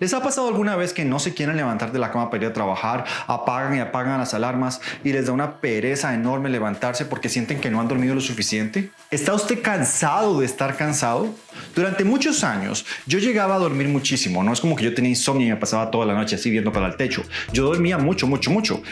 ¿Les ha pasado alguna vez que no se quieren levantar de la cama para ir a trabajar, apagan y apagan las alarmas y les da una pereza enorme levantarse porque sienten que no han dormido lo suficiente? ¿Está usted cansado de estar cansado? Durante muchos años yo llegaba a dormir muchísimo, no es como que yo tenía insomnio y me pasaba toda la noche así viendo para el techo. Yo dormía mucho.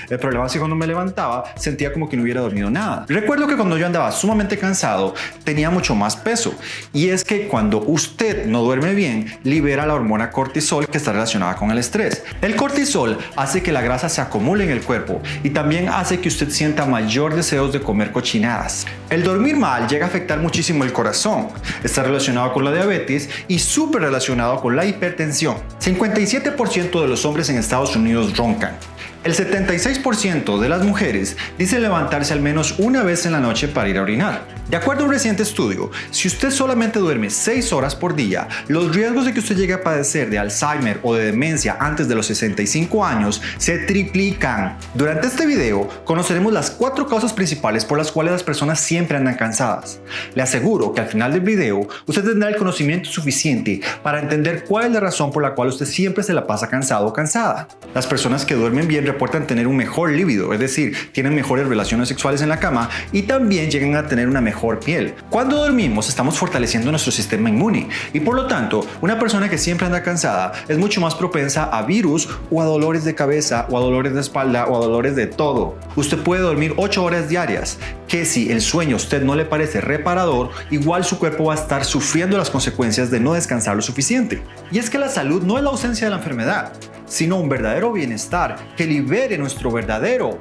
El problema es que cuando me levantaba sentía como que no hubiera dormido nada. Recuerdo que cuando yo andaba sumamente cansado tenía mucho más peso, y es que cuando usted no duerme bien libera la hormona cortisol que está relacionada con el estrés. El cortisol hace que la grasa se acumule en el cuerpo y también hace que usted sienta mayor deseos de comer cochinadas. El dormir mal llega a afectar muchísimo el corazón, está relacionado con la diabetes y súper relacionado con la hipertensión. 57% de los hombres en Estados Unidos roncan. El 76% de las mujeres dicen levantarse al menos una vez en la noche para ir a orinar. De acuerdo a un reciente estudio, si usted solamente duerme 6 horas por día, los riesgos de que usted llegue a padecer de Alzheimer o de demencia antes de los 65 años se triplican. Durante este video conoceremos las 4 causas principales por las cuales las personas siempre andan cansadas. Le aseguro que al final del video usted tendrá el conocimiento suficiente para entender cuál es la razón por la cual usted siempre se la pasa cansado o cansada. Las personas que duermen bien reportan tener un mejor líbido, es decir, tienen mejores relaciones sexuales en la cama y también llegan a tener una mejor piel. Cuando dormimos estamos fortaleciendo nuestro sistema inmune y por lo tanto una persona que siempre anda cansada es mucho más propensa a virus o a dolores de cabeza o a dolores de espalda o a dolores de todo. Usted puede dormir 8 horas diarias, que si el sueño a usted no le parece reparador, igual su cuerpo va a estar sufriendo las consecuencias de no descansar lo suficiente. Y es que la salud no es la ausencia de la enfermedad, sino un verdadero bienestar que libere nuestro verdadero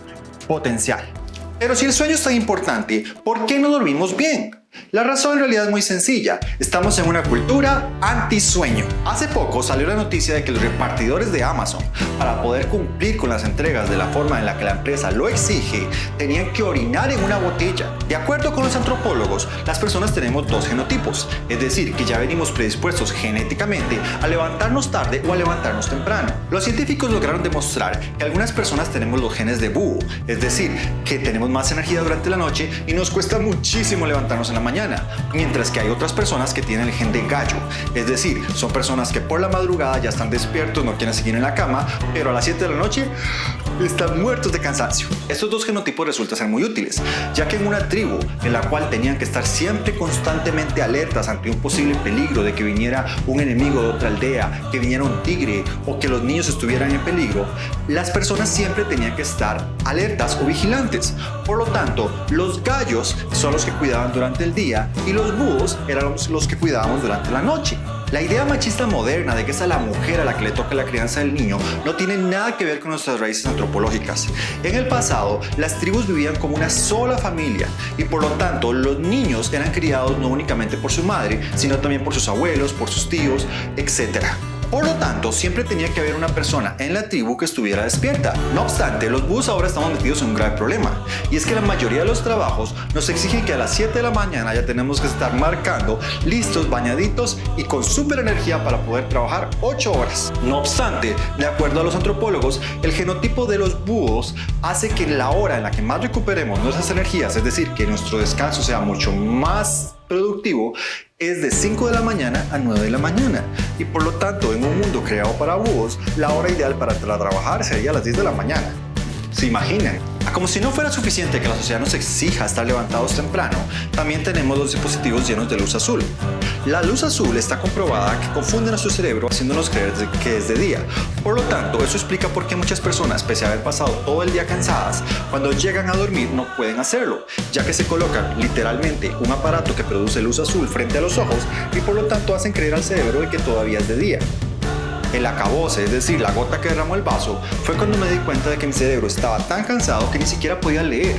potencial. Pero si el sueño es tan importante, ¿por qué no dormimos bien? La razón en realidad es muy sencilla. Estamos en una cultura antisueño. Hace poco salió la noticia de que los repartidores de Amazon, para poder cumplir con las entregas de la forma en la que la empresa lo exige, tenían que orinar en una botella. De acuerdo con los antropólogos, las personas tenemos 2 genotipos, es decir, que ya venimos predispuestos genéticamente a levantarnos tarde o a levantarnos temprano. Los científicos lograron demostrar que algunas personas tenemos los genes de búho, es decir, que tenemos más energía durante la noche y nos cuesta muchísimo levantarnos en la mañana, mientras que hay otras personas que tienen el gen de gallo, es decir, son personas que por la madrugada ya están despiertos, no quieren seguir en la cama, pero a las 7 de la noche están muertos de cansancio. Estos 2 genotipos resultan ser muy útiles, ya que en una tribu en la cual tenían que estar siempre constantemente alertas ante un posible peligro de que viniera un enemigo de otra aldea, que viniera un tigre o que los niños estuvieran en peligro, las personas siempre tenían que estar alertas o vigilantes. Por lo tanto, los gallos son los que cuidaban durante el día y los búhos eran los que cuidábamos durante la noche. La idea machista moderna de que es a la mujer a la que le toca la crianza del niño no tiene nada que ver con nuestras raíces antropológicas. En el pasado, las tribus vivían como una sola familia y por lo tanto los niños eran criados no únicamente por su madre, sino también por sus abuelos, por sus tíos, etc. Por lo tanto, siempre tenía que haber una persona en la tribu que estuviera despierta. No obstante, los búhos ahora estamos metidos en un grave problema, y es que la mayoría de los trabajos nos exigen que a las 7 de la mañana ya tenemos que estar marcando, listos, bañaditos y con súper energía para poder trabajar 8 horas. No obstante, de acuerdo a los antropólogos, el genotipo de los búhos hace que la hora en la que más recuperemos nuestras energías, es decir, que nuestro descanso sea mucho más productivo, es de 5 de la mañana a 9 de la mañana y por lo tanto en un mundo creado para búhos la hora ideal para trabajar sería a las 10 de la mañana. ¿Se imaginan? Como si no fuera suficiente que la sociedad nos exija estar levantados temprano, también tenemos los dispositivos llenos de luz azul. La luz azul está comprobada que confunde nuestro cerebro haciéndonos creer que es de día. Por lo tanto, eso explica por qué muchas personas, pese a haber pasado todo el día cansadas, cuando llegan a dormir no pueden hacerlo, ya que se colocan literalmente un aparato que produce luz azul frente a los ojos y por lo tanto hacen creer al cerebro de que todavía es de día. El acabose, es decir, la gota que derramó el vaso, fue cuando me di cuenta de que mi cerebro estaba tan cansado que ni siquiera podía leer.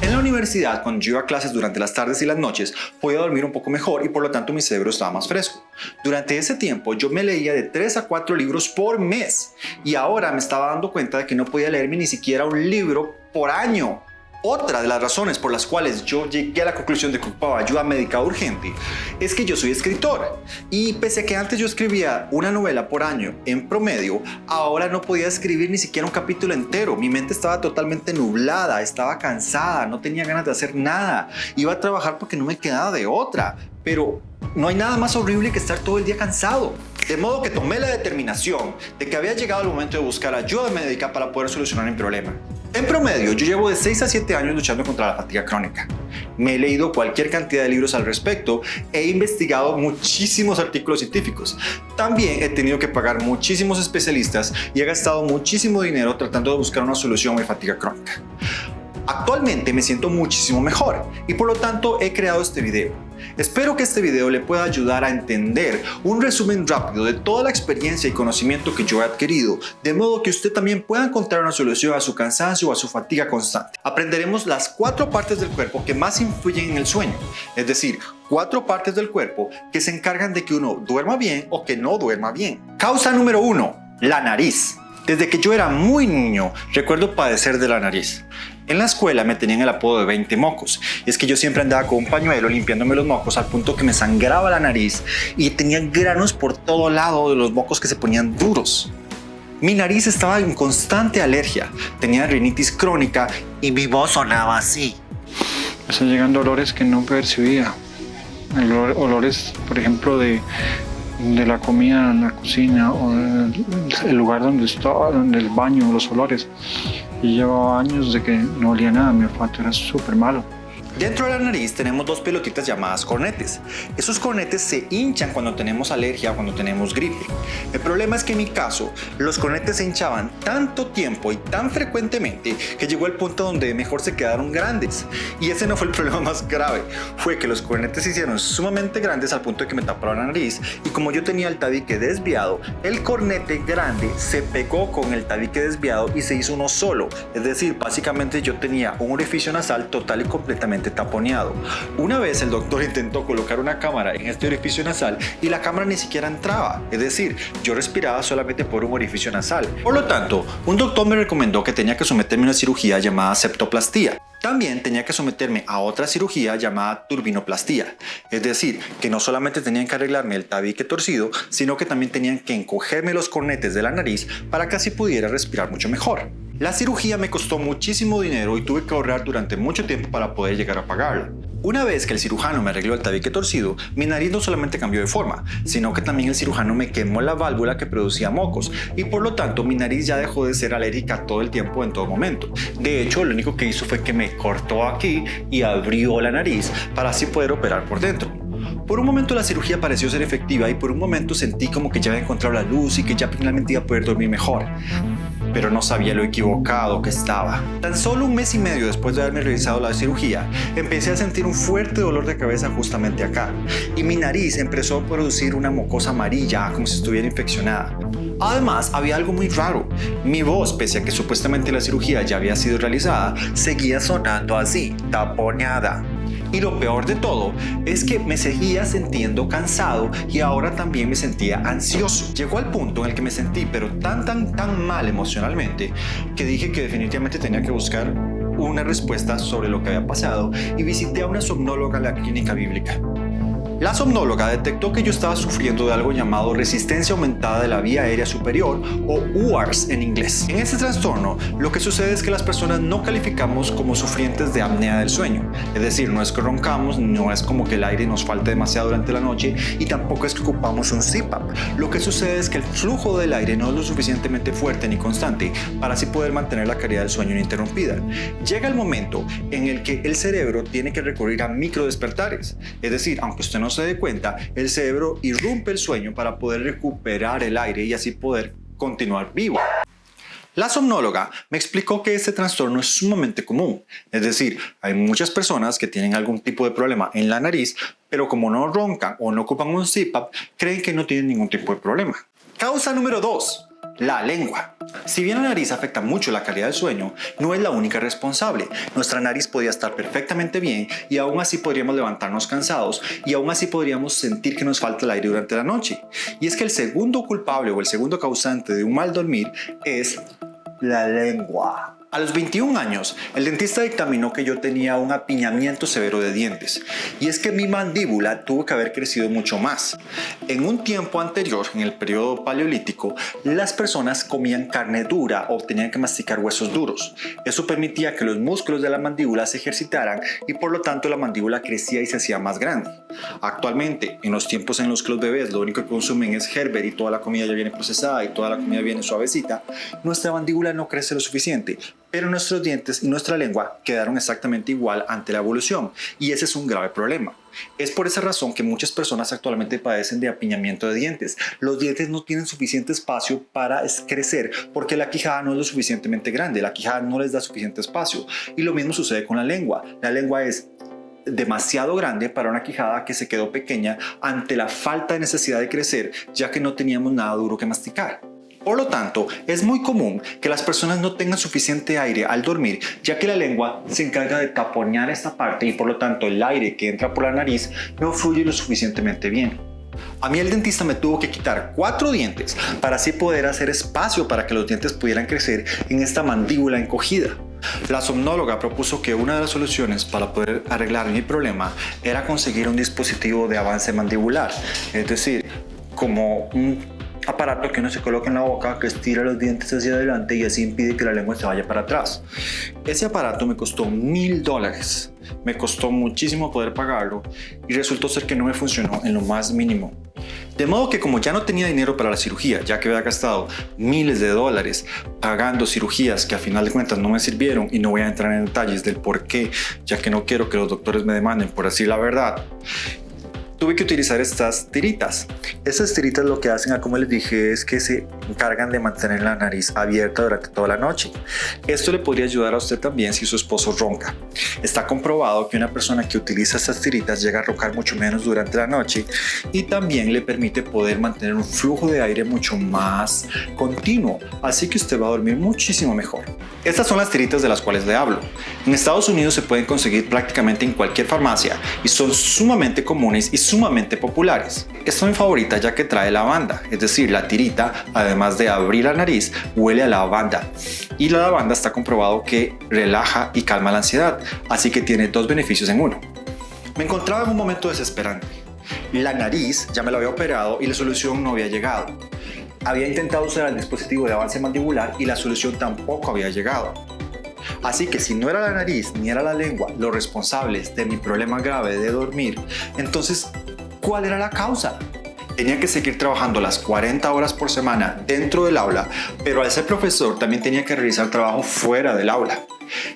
En la universidad, cuando yo iba a clases durante las tardes y las noches, podía dormir un poco mejor y por lo tanto mi cerebro estaba más fresco. Durante ese tiempo yo me leía de 3 a 4 libros por mes y ahora me estaba dando cuenta de que no podía leerme ni siquiera un libro por año. Otra de las razones por las cuales yo llegué a la conclusión de que ocupaba ayuda médica urgente es que yo soy escritor y pese a que antes yo escribía una novela por año en promedio, ahora no podía escribir ni siquiera un capítulo entero. Mi mente estaba totalmente nublada, estaba cansada, no tenía ganas de hacer nada. Iba a trabajar porque no me quedaba de otra, pero no hay nada más horrible que estar todo el día cansado. De modo que tomé la determinación de que había llegado el momento de buscar ayuda médica para poder solucionar mi problema. En promedio, yo llevo de 6 a 7 años luchando contra la fatiga crónica. Me he leído cualquier cantidad de libros al respecto, he investigado muchísimos artículos científicos. También he tenido que pagar muchísimos especialistas y he gastado muchísimo dinero tratando de buscar una solución a mi fatiga crónica. Actualmente me siento muchísimo mejor y por lo tanto he creado este video. Espero que este video le pueda ayudar a entender un resumen rápido de toda la experiencia y conocimiento que yo he adquirido, de modo que usted también pueda encontrar una solución a su cansancio o a su fatiga constante. Aprenderemos las 4 partes del cuerpo que más influyen en el sueño, es decir, 4 partes del cuerpo que se encargan de que uno duerma bien o que no duerma bien. Causa número 1, la nariz. Desde que yo era muy niño, recuerdo padecer de la nariz. En la escuela me tenían el apodo de 20 mocos, y es que yo siempre andaba con un pañuelo limpiándome los mocos al punto que me sangraba la nariz y tenía granos por todo lado de los mocos que se ponían duros. Mi nariz estaba en constante alergia, tenía rinitis crónica y mi voz sonaba así. Están llegando olores que no percibía, olores, por ejemplo, de la comida en la cocina o el lugar donde estaba, donde el baño, los olores. Y llevaba años de que no olía nada, mi olfato era súper malo. Dentro de la nariz tenemos 2 pelotitas llamadas cornetes. Esos cornetes se hinchan cuando tenemos alergia o cuando tenemos gripe. El problema es que en mi caso, los cornetes se hinchaban tanto tiempo y tan frecuentemente que llegó el punto donde mejor se quedaron grandes. Y ese no fue el problema más grave, fue que los cornetes se hicieron sumamente grandes al punto de que me taparon la nariz, y como yo tenía el tabique desviado, el cornete grande se pegó con el tabique desviado y se hizo uno solo. Es decir, básicamente yo tenía un orificio nasal total y completamente taponeado. Una vez el doctor intentó colocar una cámara en este orificio nasal y la cámara ni siquiera entraba, es decir, yo respiraba solamente por un orificio nasal. Por lo tanto, un doctor me recomendó que tenía que someterme a una cirugía llamada septoplastía. También tenía que someterme a otra cirugía llamada turbinoplastía, es decir, que no solamente tenían que arreglarme el tabique torcido, sino que también tenían que encogerme los cornetes de la nariz para que así pudiera respirar mucho mejor. La cirugía me costó muchísimo dinero y tuve que ahorrar durante mucho tiempo para poder llegar a pagarla. Una vez que el cirujano me arregló el tabique torcido, mi nariz no solamente cambió de forma, sino que también el cirujano me quemó la válvula que producía mocos y por lo tanto mi nariz ya dejó de ser alérgica todo el tiempo, en todo momento. De hecho, lo único que hizo fue que me cortó aquí y abrió la nariz para así poder operar por dentro. Por un momento la cirugía pareció ser efectiva y por un momento sentí como que ya había encontrado la luz y que ya finalmente iba a poder dormir mejor. Pero no sabía lo equivocado que estaba. Tan solo 1 mes y medio después de haberme realizado la cirugía, empecé a sentir un fuerte dolor de cabeza justamente acá, y mi nariz empezó a producir una mucosa amarilla como si estuviera infeccionada. Además, había algo muy raro. Mi voz, pese a que supuestamente la cirugía ya había sido realizada, seguía sonando así, taponeada. Y lo peor de todo es que me seguía sintiendo cansado y ahora también me sentía ansioso. Llegó al punto en el que me sentí pero tan mal emocionalmente que dije que definitivamente tenía que buscar una respuesta sobre lo que había pasado y visité a una somnóloga en la clínica bíblica. La somnóloga detectó que yo estaba sufriendo de algo llamado resistencia aumentada de la vía aérea superior o UARS en inglés. En este trastorno, lo que sucede es que las personas no calificamos como sufrientes de apnea del sueño. Es decir, no es que roncamos, no es como que el aire nos falte demasiado durante la noche y tampoco es que ocupamos un CPAP. Lo que sucede es que el flujo del aire no es lo suficientemente fuerte ni constante para así poder mantener la calidad del sueño ininterrumpida. Llega el momento en el que el cerebro tiene que recurrir a microdespertares. Es decir, aunque usted no se dé cuenta, el cerebro irrumpe el sueño para poder recuperar el aire y así poder continuar vivo. La somnóloga me explicó que este trastorno es sumamente común, es decir, hay muchas personas que tienen algún tipo de problema en la nariz, pero como no roncan o no ocupan un CPAP, creen que no tienen ningún tipo de problema. Causa número 2. La lengua. Si bien la nariz afecta mucho la calidad del sueño, no es la única responsable. Nuestra nariz podría estar perfectamente bien y aún así podríamos levantarnos cansados y aún así podríamos sentir que nos falta el aire durante la noche. Y es que el segundo culpable o el segundo causante de un mal dormir es la lengua. A los 21 años, el dentista dictaminó que yo tenía un apiñamiento severo de dientes, y es que mi mandíbula tuvo que haber crecido mucho más. En un tiempo anterior, en el periodo paleolítico, las personas comían carne dura o tenían que masticar huesos duros. Eso permitía que los músculos de la mandíbula se ejercitaran y por lo tanto la mandíbula crecía y se hacía más grande. Actualmente, en los tiempos en los que los bebés lo único que consumen es Gerber y toda la comida ya viene procesada y toda la comida viene suavecita, nuestra mandíbula no crece lo suficiente. Pero nuestros dientes y nuestra lengua quedaron exactamente igual ante la evolución, y ese es un grave problema. Es por esa razón que muchas personas actualmente padecen de apiñamiento de dientes. Los dientes no tienen suficiente espacio para crecer porque la quijada no es lo suficientemente grande, la quijada no les da suficiente espacio. Y lo mismo sucede con la lengua. La lengua es demasiado grande para una quijada que se quedó pequeña ante la falta de necesidad de crecer, ya que no teníamos nada duro que masticar. Por lo tanto, es muy común que las personas no tengan suficiente aire al dormir, ya que la lengua se encarga de taponear esta parte y por lo tanto el aire que entra por la nariz no fluye lo suficientemente bien. A mí el dentista me tuvo que quitar 4 dientes para así poder hacer espacio para que los dientes pudieran crecer en esta mandíbula encogida. La somnóloga propuso que una de las soluciones para poder arreglar mi problema era conseguir un dispositivo de avance mandibular, es decir, como un aparato que uno se coloca en la boca que estira los dientes hacia adelante y así impide que la lengua se vaya para atrás. Ese aparato me costó $1000. Me costó muchísimo poder pagarlo y resultó ser que no me funcionó en lo más mínimo. De modo que como ya no tenía dinero para la cirugía, ya que había gastado miles de dólares pagando cirugías que a final de cuentas no me sirvieron, y no voy a entrar en detalles del por qué, ya que no quiero que los doctores me demanden por decir la verdad, tuve que utilizar estas tiritas. Estas tiritas lo que hacen, como les dije, es que se encargan de mantener la nariz abierta durante toda la noche. Esto le podría ayudar a usted también si su esposo ronca. Está comprobado que una persona que utiliza estas tiritas llega a roncar mucho menos durante la noche y también le permite poder mantener un flujo de aire mucho más continuo, así que usted va a dormir muchísimo mejor. Estas son las tiritas de las cuales le hablo. En Estados Unidos se pueden conseguir prácticamente en cualquier farmacia y son sumamente comunes y sumamente populares. Esta es mi favorita ya que trae lavanda, es decir, la tirita, además de abrir la nariz, huele a lavanda. Y la lavanda está comprobado que relaja y calma la ansiedad, así que tiene 2 beneficios en uno. Me encontraba en un momento desesperante. La nariz ya me la había operado y la solución no había llegado. Había intentado usar el dispositivo de avance mandibular y la solución tampoco había llegado. Así que si no era la nariz ni era la lengua los responsables de mi problema grave de dormir, entonces, ¿cuál era la causa? Tenía que seguir trabajando las 40 horas por semana dentro del aula, pero al ser profesor también tenía que realizar trabajo fuera del aula.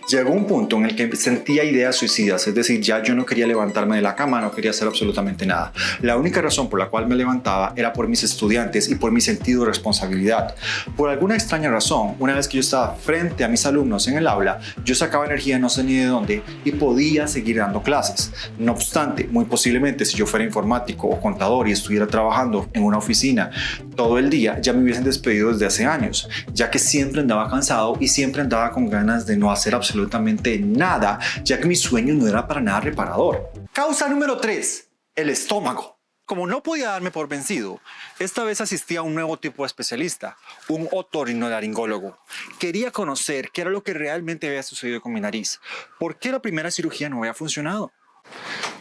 Llegó un punto en el que sentía ideas suicidas, es decir, ya yo no quería levantarme de la cama, no quería hacer absolutamente nada. La única razón por la cual me levantaba era por mis estudiantes y por mi sentido de responsabilidad. Por alguna extraña razón, una vez que yo estaba frente a mis alumnos en el aula, yo sacaba energía no sé ni de dónde y podía seguir dando clases. No obstante, muy posiblemente si yo fuera informático o contador y estuviera trabajando en una oficina todo el día, ya me hubiesen despedido desde hace años, ya que siempre andaba cansado y siempre andaba con ganas de no hacer absolutamente nada, ya que mi sueño no era para nada reparador. Causa número 3, el estómago. Como no podía darme por vencido, esta vez asistí a un nuevo tipo de especialista, un otorrinolaringólogo. Quería conocer qué era lo que realmente había sucedido con mi nariz, por qué la primera cirugía no había funcionado.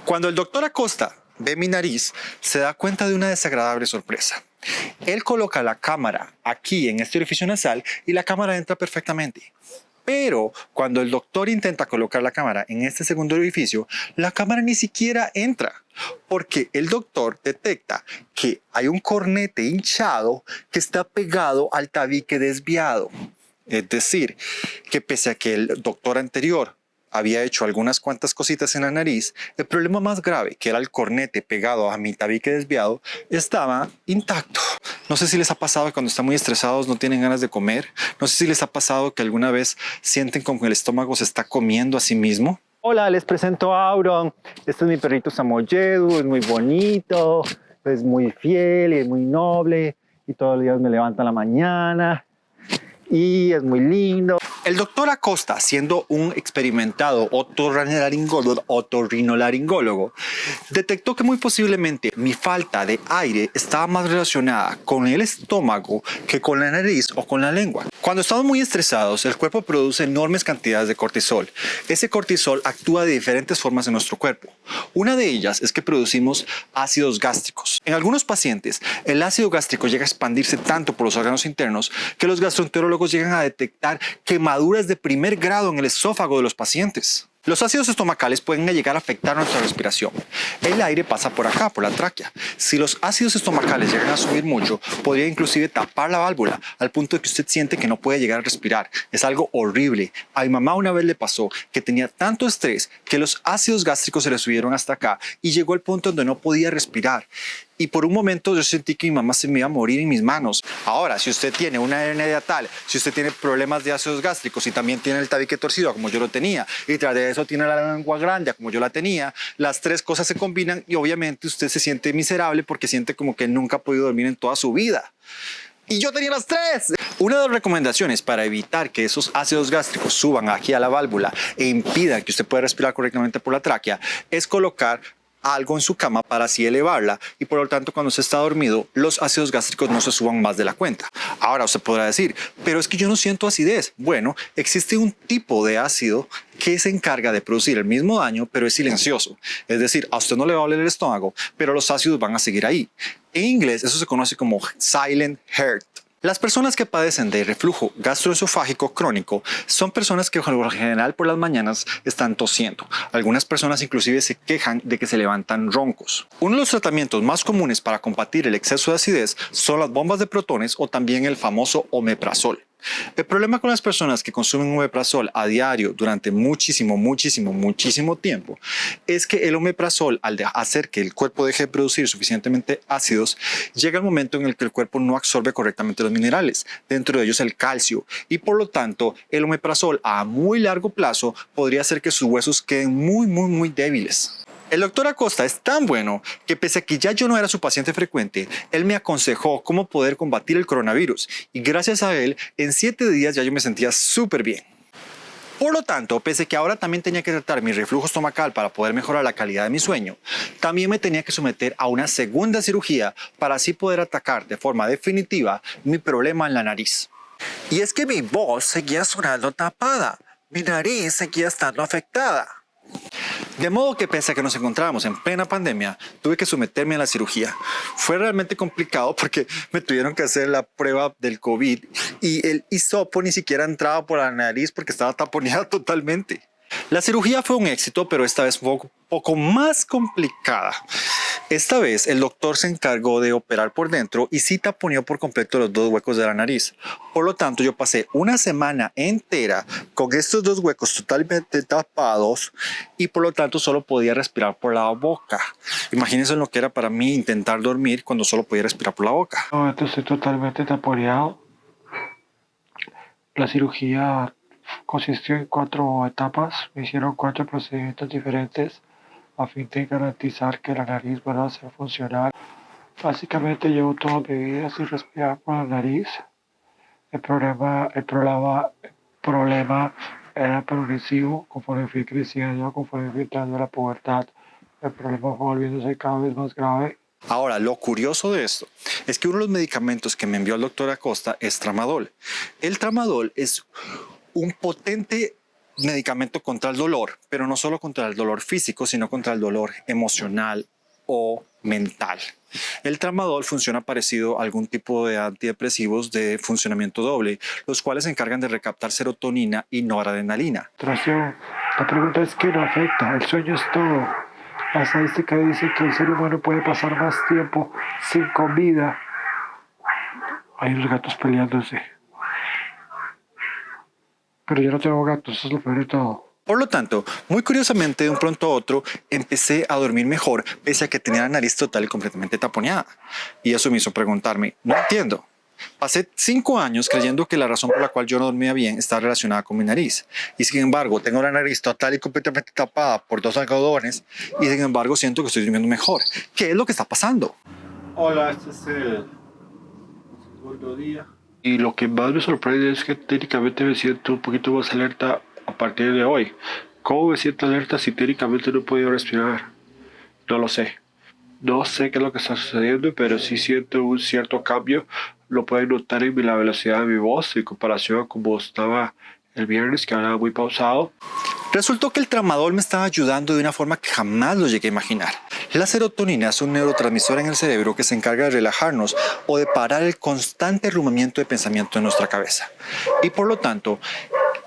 Cuando el doctor Acosta ve mi nariz, se da cuenta de una desagradable sorpresa. Él coloca la cámara aquí en este orificio nasal y la cámara entra perfectamente. Pero cuando el doctor intenta colocar la cámara en este segundo orificio, la cámara ni siquiera entra, porque el doctor detecta que hay un cornete hinchado que está pegado al tabique desviado. Es decir, que pese a que el doctor anterior había hecho algunas cuantas cositas en la nariz, el problema más grave, que era el cornete pegado a mi tabique desviado, estaba intacto. No sé si les ha pasado que cuando están muy estresados no tienen ganas de comer. No sé si les ha pasado que alguna vez sienten como que el estómago se está comiendo a sí mismo. Hola, les presento a Auron. Este es mi perrito Samoyedu, es muy bonito, es muy fiel y es muy noble y todos los días me levanta en la mañana y es muy lindo. El doctor Acosta, siendo un experimentado otorrinolaringólogo, detectó que muy posiblemente mi falta de aire estaba más relacionada con el estómago que con la nariz o con la lengua. Cuando estamos muy estresados, el cuerpo produce enormes cantidades de cortisol. Ese cortisol actúa de diferentes formas en nuestro cuerpo. Una de ellas es que producimos ácidos gástricos. En algunos pacientes, el ácido gástrico llega a expandirse tanto por los órganos internos que los gastroenterólogos llegan a detectar quemaduras de primer grado en el esófago de los pacientes. Los ácidos estomacales pueden llegar a afectar nuestra respiración. El aire pasa por acá, por la tráquea. Si los ácidos estomacales llegan a subir mucho, podría inclusive tapar la válvula al punto de que usted siente que no puede llegar a respirar. Es algo horrible. A mi mamá una vez le pasó que tenía tanto estrés que los ácidos gástricos se le subieron hasta acá y llegó al punto donde no podía respirar. Y por un momento yo sentí que mi mamá se me iba a morir en mis manos. Ahora, si usted tiene una hernia hiatal, si usted tiene problemas de ácidos gástricos y también tiene el tabique torcido como yo lo tenía, y tras de eso tiene la lengua grande como yo la tenía, las tres cosas se combinan y obviamente usted se siente miserable porque siente como que nunca ha podido dormir en toda su vida. Y yo tenía las tres. Una de las recomendaciones para evitar que esos ácidos gástricos suban aquí a la válvula e impidan que usted pueda respirar correctamente por la tráquea es colocar algo en su cama para así elevarla y por lo tanto cuando se está dormido los ácidos gástricos no se suban más de la cuenta. Ahora usted podrá decir, pero es que yo no siento acidez. Bueno, existe un tipo de ácido que se encarga de producir el mismo daño pero es silencioso. Es decir, a usted no le va a doler el estómago, pero los ácidos van a seguir ahí. En inglés eso se conoce como silent heart. Las personas que padecen de reflujo gastroesofágico crónico son personas que por lo general por las mañanas están tosiendo. Algunas personas inclusive se quejan de que se levantan roncos. Uno de los tratamientos más comunes para combatir el exceso de acidez son las bombas de protones o también el famoso omeprazol. El problema con las personas que consumen omeprazol a diario durante muchísimo tiempo es que el omeprazol, al hacer que el cuerpo deje de producir suficientemente ácidos, llega el momento en el que el cuerpo no absorbe correctamente los minerales, dentro de ellos el calcio, y por lo tanto el omeprazol a muy largo plazo podría hacer que sus huesos queden muy débiles. El doctor Acosta es tan bueno que pese a que ya yo no era su paciente frecuente, él me aconsejó cómo poder combatir el coronavirus y gracias a él, en 7 días ya yo me sentía súper bien. Por lo tanto, pese a que ahora también tenía que tratar mi reflujo estomacal para poder mejorar la calidad de mi sueño, también me tenía que someter a una segunda cirugía para así poder atacar de forma definitiva mi problema en la nariz. Y es que mi voz seguía sonando tapada, mi nariz seguía estando afectada. De modo que pese a que nos encontrábamos en plena pandemia, tuve que someterme a la cirugía. Fue realmente complicado porque me tuvieron que hacer la prueba del COVID y el hisopo ni siquiera entraba por la nariz porque estaba taponeada totalmente. La cirugía fue un éxito, pero esta vez fue un poco más complicada. Esta vez el doctor se encargó de operar por dentro y sí taponeó por completo los 2 huecos de la nariz. Por lo tanto, yo pasé una semana entera con estos 2 huecos totalmente tapados y por lo tanto solo podía respirar por la boca. Imagínense lo que era para mí intentar dormir cuando solo podía respirar por la boca. No, esto estoy totalmente taponeado. La cirugía consistió en 4 etapas. Me hicieron 4 procedimientos diferentes a fin de garantizar que la nariz vuelva a ser funcional. Básicamente llevo toda mi vida sin respirar por la nariz. El problema era progresivo conforme fui creciendo, conforme fui entrando a la pubertad. El problema fue volviéndose cada vez más grave. Ahora, lo curioso de esto es que uno de los medicamentos que me envió el doctor Acosta es tramadol. El tramadol es un potente medicamento contra el dolor, pero no solo contra el dolor físico, sino contra el dolor emocional o mental. El tramadol funciona parecido a algún tipo de antidepresivos de funcionamiento doble, los cuales se encargan de recaptar serotonina y noradrenalina. La pregunta es ¿qué no afecta? El sueño es todo. La estadística dice que el ser humano puede pasar más tiempo sin comida. Hay unos gatos peleándose. Pero yo no tengo gatos, eso es lo peor de todo. Por lo tanto, muy curiosamente, de un pronto a otro, empecé a dormir mejor, pese a que tenía la nariz total y completamente taponeada. Y eso me hizo preguntarme, no entiendo. Pasé 5 años creyendo que la razón por la cual yo no dormía bien estaba relacionada con mi nariz. Y sin embargo, tengo la nariz total y completamente tapada por 2 algodones y sin embargo siento que estoy durmiendo mejor. ¿Qué es lo que está pasando? Hola, este es el segundo día. Y lo que más me sorprende es que técnicamente me siento un poquito más alerta a partir de hoy. ¿Cómo me siento alerta si técnicamente no he podido respirar? No lo sé. No sé qué es lo que está sucediendo, pero sí siento un cierto cambio. Lo pueden notar en la velocidad de mi voz en comparación a cómo estaba el viernes, que hablaba muy pausado. Resultó que el tramadol me estaba ayudando de una forma que jamás lo llegué a imaginar. La serotonina es un neurotransmisor en el cerebro que se encarga de relajarnos o de parar el constante rumamiento de pensamiento en nuestra cabeza. Y por lo tanto,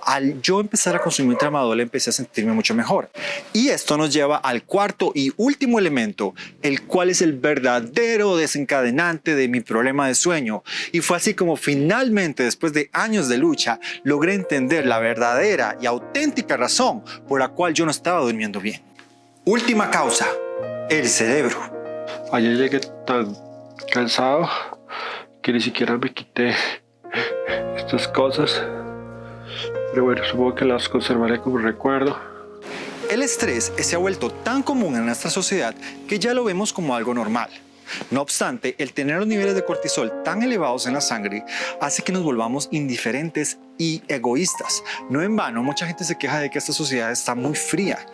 al yo empezar a consumir tramadol empecé a sentirme mucho mejor. Y esto nos lleva al cuarto y último elemento, el cual es el verdadero desencadenante de mi problema de sueño. Y fue así como finalmente, después de años de lucha, logré entender la verdadera y auténtica razón por la cual yo no estaba durmiendo bien. Última causa, el cerebro. Ayer llegué tan cansado que ni siquiera me quité estas cosas. Pero bueno, supongo que las conservaré como recuerdo. El estrés se ha vuelto tan común en nuestra sociedad que ya lo vemos como algo normal. No obstante, el tener los niveles de cortisol tan elevados en la sangre hace que nos volvamos indiferentes y egoístas. No en vano, mucha gente se queja de que esta sociedad está muy fría.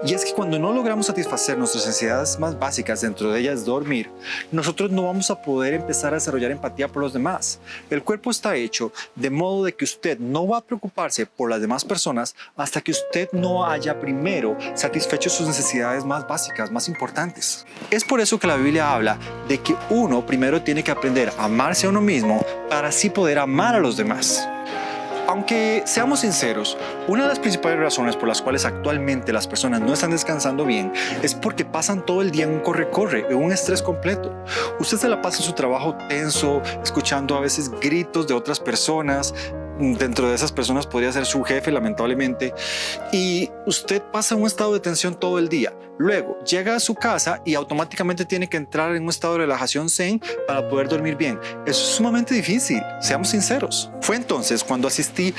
Y es que cuando no logramos satisfacer nuestras necesidades más básicas, dentro de ellas dormir, nosotros no vamos a poder empezar a desarrollar empatía por los demás. El cuerpo está hecho de modo de que usted no va a preocuparse por las demás personas hasta que usted no haya primero satisfecho sus necesidades más básicas, más importantes. Es por eso que la Biblia habla de que uno primero tiene que aprender a amarse a uno mismo para así poder amar a los demás. Aunque seamos sinceros, una de las principales razones por las cuales actualmente las personas no están descansando bien es porque pasan todo el día en un corre-corre, en un estrés completo. Usted se la pasa en su trabajo tenso, escuchando a veces gritos de otras personas. Dentro de esas personas podría ser su jefe, lamentablemente, y usted pasa en un estado de tensión todo el día. Luego llega a su casa y automáticamente tiene que entrar en un estado de relajación zen para poder dormir bien. Eso es sumamente difícil, seamos sinceros. Fue entonces cuando asistí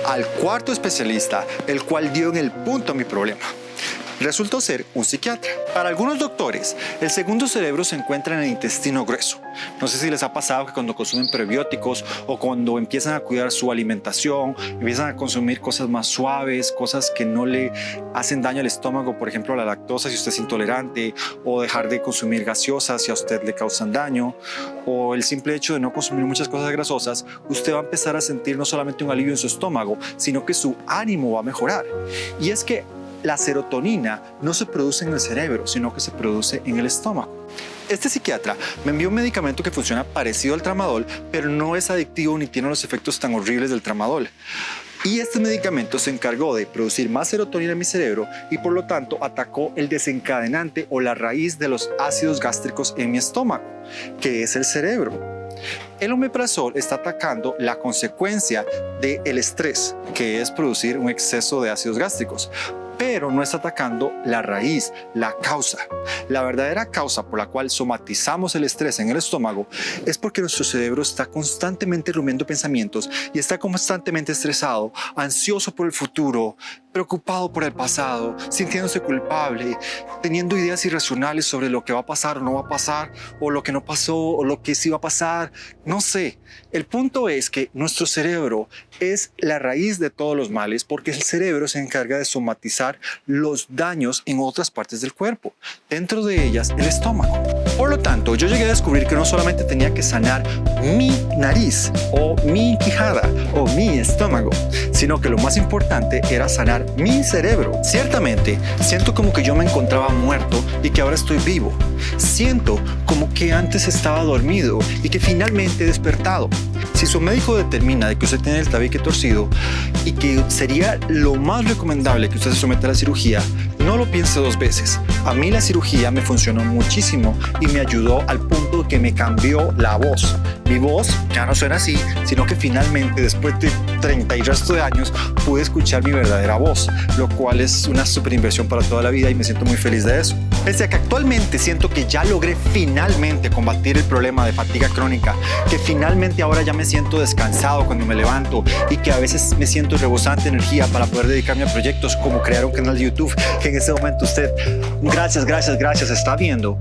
al cuarto especialista, el cual dio en el punto a mi problema. Resultó ser un psiquiatra. Para algunos doctores, el segundo cerebro se encuentra en el intestino grueso. No sé si les ha pasado que cuando consumen prebióticos o cuando empiezan a cuidar su alimentación, empiezan a consumir cosas más suaves, cosas que no le hacen daño al estómago, por ejemplo la lactosa si usted es intolerante, o dejar de consumir gaseosas si a usted le causan daño, o el simple hecho de no consumir muchas cosas grasosas, usted va a empezar a sentir no solamente un alivio en su estómago, sino que su ánimo va a mejorar. Y es que la serotonina no se produce en el cerebro, sino que se produce en el estómago. Este psiquiatra me envió un medicamento que funciona parecido al tramadol, pero no es adictivo ni tiene los efectos tan horribles del tramadol. Y este medicamento se encargó de producir más serotonina en mi cerebro y por lo tanto atacó el desencadenante o la raíz de los ácidos gástricos en mi estómago, que es el cerebro. El omeprazol está atacando la consecuencia del estrés, que es producir un exceso de ácidos gástricos, pero no está atacando la raíz, la causa. La verdadera causa por la cual somatizamos el estrés en el estómago es porque nuestro cerebro está constantemente rumiando pensamientos y está constantemente estresado, ansioso por el futuro, preocupado por el pasado, sintiéndose culpable, teniendo ideas irracionales sobre lo que va a pasar o no va a pasar, o lo que no pasó o lo que sí va a pasar. No sé. El punto es que nuestro cerebro es la raíz de todos los males porque el cerebro se encarga de somatizar los daños en otras partes del cuerpo, dentro de ellas el estómago. Por lo tanto, yo llegué a descubrir que no solamente tenía que sanar mi nariz o mi quijada o mi estómago, sino que lo más importante era sanar mi cerebro. Ciertamente, siento como que yo me encontraba muerto y que ahora estoy vivo. Siento como que antes estaba dormido y que finalmente he despertado. Si su médico determina de que usted tiene el tabique torcido y que sería lo más recomendable que usted se someta a la cirugía, no lo piense dos veces. A mí la cirugía me funcionó muchísimo y me ayudó al punto de que me cambió la voz. Mi voz ya no suena así, sino que finalmente después de 30 y resto de años pude escuchar mi verdadera voz, lo cual es una super inversión para toda la vida y me siento muy feliz de eso. Pese a que actualmente siento que ya logré finalmente combatir el problema de fatiga crónica, que finalmente ahora ya me siento descansado cuando me levanto y que a veces me siento rebosante de energía para poder dedicarme a proyectos como crear un canal de YouTube que en este momento usted, gracias, está viendo.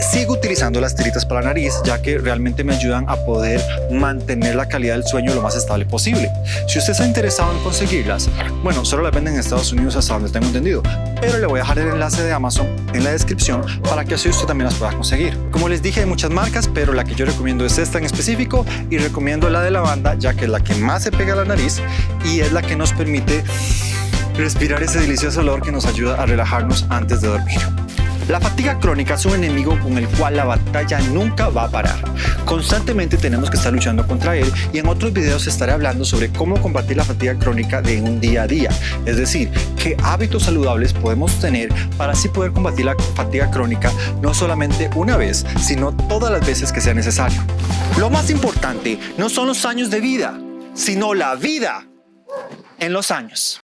Sigo utilizando las tiritas para la nariz, ya que realmente me ayudan a poder mantener la calidad del sueño lo más estable posible. Si usted está interesado en conseguirlas, bueno, solo las venden en Estados Unidos hasta donde tengo entendido, pero le voy a dejar el enlace de Amazon en la descripción para que así usted también las pueda conseguir. Como les dije, hay muchas marcas, pero la que yo recomiendo es esta en específico, y recomiendo la de lavanda, ya que es la que más se pega a la nariz y es la que nos permite respirar ese delicioso olor que nos ayuda a relajarnos antes de dormir. La fatiga crónica es un enemigo con el cual la batalla nunca va a parar. Constantemente tenemos que estar luchando contra él, y en otros videos estaré hablando sobre cómo combatir la fatiga crónica de un día a día. Es decir, qué hábitos saludables podemos tener para así poder combatir la fatiga crónica no solamente una vez, sino todas las veces que sea necesario. Lo más importante no son los años de vida, sino la vida en los años.